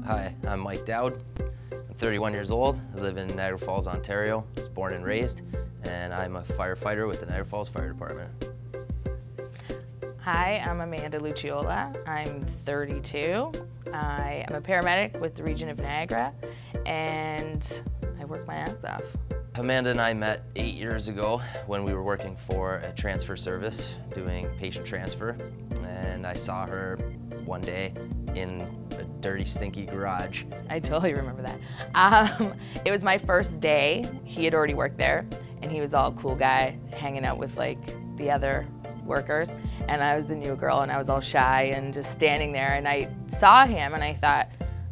Hi, I'm Mike Dowd. I'm 31 years old. I live in Niagara Falls, Ontario. I was born and raised, and I'm a firefighter with the Niagara Falls Fire Department. Hi, I'm Amanda+. I'm 32. I am a paramedic with the region of Niagara, and I work my ass off. Amanda and I met 8 years ago when we were working for a transfer service doing patient transfer, and I saw her one day in a dirty, stinky garage. I totally remember that. It was my first day. He had already worked there, and he was all cool guy, hanging out with like the other workers, and I was the new girl, and I was all shy and just standing there, and I saw him, and I thought,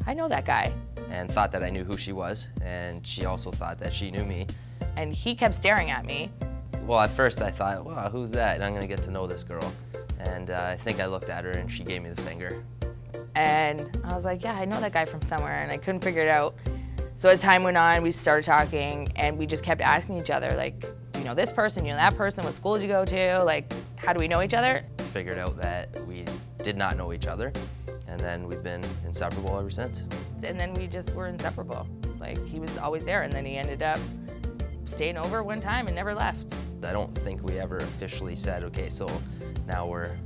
I know that guy. And thought that I knew who she was, and she also thought that she knew me. And he kept staring at me. Well, at first I thought, wow, who's that? And I'm gonna get to know this girl. And I think I looked at her and she gave me the finger. And I was like, yeah, I know that guy from somewhere, and I couldn't figure it out. So as time went on, we started talking, and we just kept asking each other, like, do you know this person, you know that person, what school did you go to, like, how do we know each other? Figured out that we did not know each other, and then we've been inseparable ever since. And then we just were inseparable. Like, he was always there, and then he ended up staying over one time and never left. I don't think we ever officially said, okay, so now we're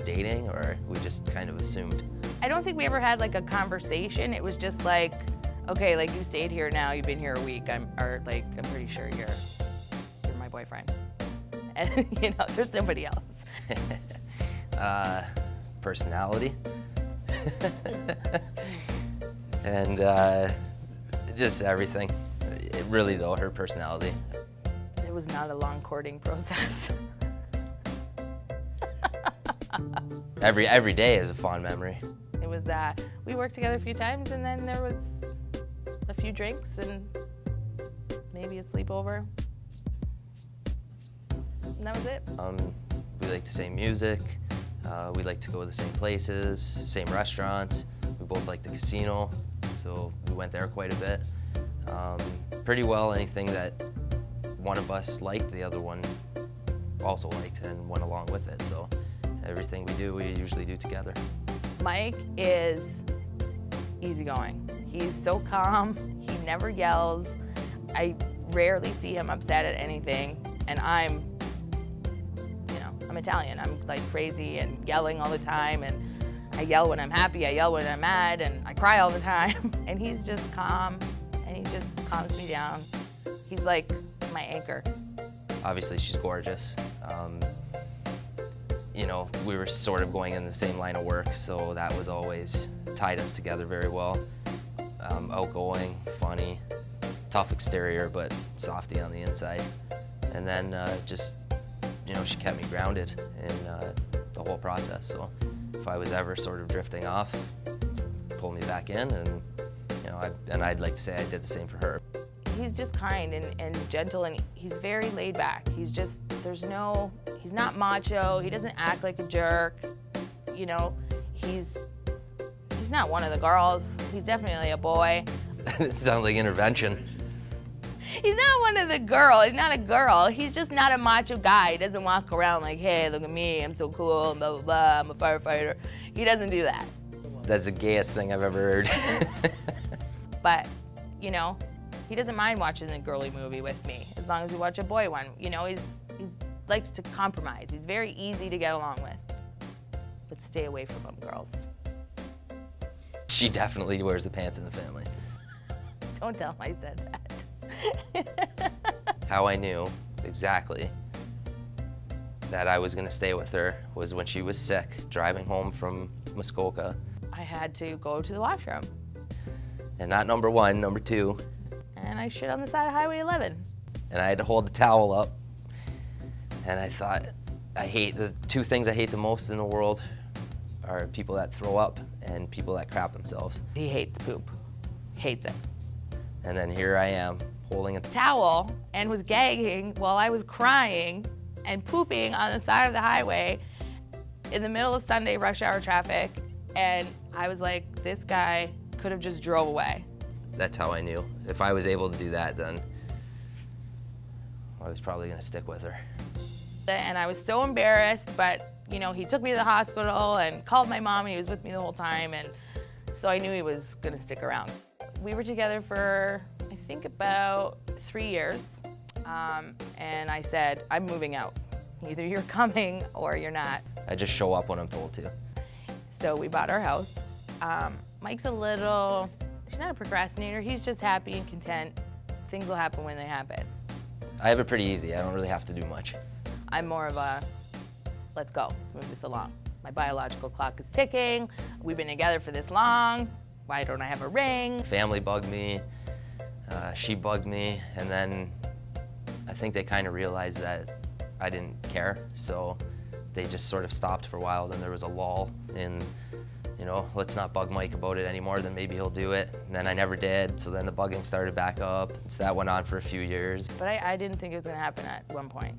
dating, or we just kind of assumed. I don't think we ever had like a conversation. It was just like, okay, like you stayed here now, you've been here a week, I'm pretty sure you're my boyfriend. And you know, there's somebody else. Personality. And just everything. Really though, her personality. It was not a long courting process. Every day is a fond memory. It was, we worked together a few times, and then there was a few drinks and maybe a sleepover. And that was it. We like the same music. We like to go to the same places, same restaurants. We both like the casino, so we went there quite a bit. Pretty well anything that one of us liked, the other one also liked and went along with it. So everything we do, we usually do together. Mike is easygoing. He's so calm, he never yells. I rarely see him upset at anything, and I'm Italian. I'm like crazy and yelling all the time, and I yell when I'm happy, I yell when I'm mad, and I cry all the time. And he's just calm, and he just calms me down. He's like my anchor. Obviously, she's gorgeous. You know, we were sort of going in the same line of work, so that was always tied us together very well. Outgoing, funny, tough exterior, but softy on the inside. And then just, you know, she kept me grounded in the whole process. So if I was ever sort of drifting off, pull me back in, and you know, I'd like to say I did the same for her. He's just kind and gentle, and he's very laid back. He's just, he's not macho, he doesn't act like a jerk. You know, he's not one of the girls. He's definitely a boy. It sounds like intervention. He's not one of the girls. He's not a girl. He's just not a macho guy. He doesn't walk around like, hey, look at me, I'm so cool, and blah, blah, blah, I'm a firefighter. He doesn't do that. That's the gayest thing I've ever heard. But, you know, he doesn't mind watching a girly movie with me, as long as we watch a boy one. You know, he's likes to compromise. He's very easy to get along with. But stay away from him, girls. She definitely wears the pants in the family. Don't tell him I said that. How I knew exactly that I was gonna stay with her was when she was sick, driving home from Muskoka. I had to go to the washroom. And not number one, number two. And I shit on the side of Highway 11. And I had to hold the towel up. And I thought, the two things I hate the most in the world are people that throw up and people that crap themselves. He hates poop. Hates it. And then here I am, holding a towel and was gagging while I was crying and pooping on the side of the highway in the middle of Sunday rush hour traffic. And I was like, this guy could have just drove away. That's how I knew. If I was able to do that, then I was probably gonna stick with her. And I was so embarrassed, but you know, he took me to the hospital and called my mom, and he was with me the whole time, and So I knew he was gonna stick around. We were together for, I think, about 3 years. And I said, I'm moving out. Either you're coming or you're not. I just show up when I'm told to. So we bought our house. Mike's a little, he's not a procrastinator, he's just happy and content. Things will happen when they happen. I have it pretty easy. I don't really have to do much. I'm more of a, let's go, let's move this along. My biological clock is ticking. We've been together for this long. Why don't I have a ring? Family bugged me, she bugged me, and then I think they kind of realized that I didn't care, so they just sort of stopped for a while. Then there was a lull in, you know, let's not bug Mike about it anymore, then maybe he'll do it. And then I never did, so then the bugging started back up. So that went on for a few years. But I didn't think it was gonna happen at one point.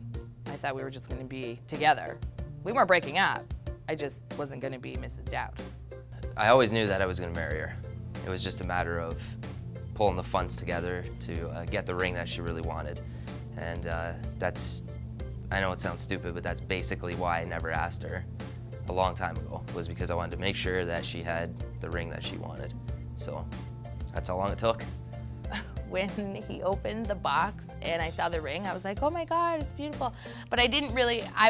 I thought we were just gonna be together. We weren't breaking up. I just wasn't gonna be Mrs. Dowd. I always knew that I was gonna marry her. It was just a matter of pulling the funds together to get the ring that she really wanted. And that's, I know it sounds stupid, but that's basically why I never asked her a long time ago, was because I wanted to make sure that she had the ring that she wanted. So that's how long it took. When he opened the box and I saw the ring, I was like, oh my God, it's beautiful. But I didn't really, I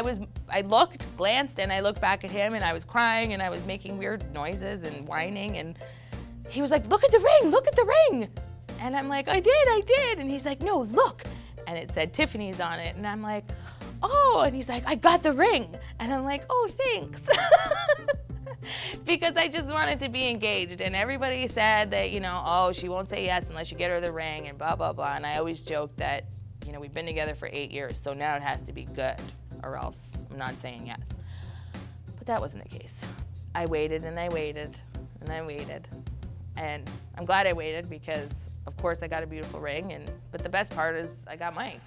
looked, glanced, and I looked back at him, and I was crying, and I was making weird noises and whining, and he was like, look at the ring, look at the ring. And I'm like, I did. And he's like, no, look. And it said Tiffany's on it, and I'm like, oh, and he's like, I got the ring. And I'm like, oh, thanks. Because I just wanted to be engaged, and everybody said that, you know, oh, she won't say yes unless you get her the ring, and blah, blah, blah. And I always joked that, you know, we've been together for 8 years, so now it has to be good, or else I'm not saying yes. But that wasn't the case. I waited, and I waited, and I waited. And I'm glad I waited, because of course I got a beautiful ring, but the best part is I got Mike.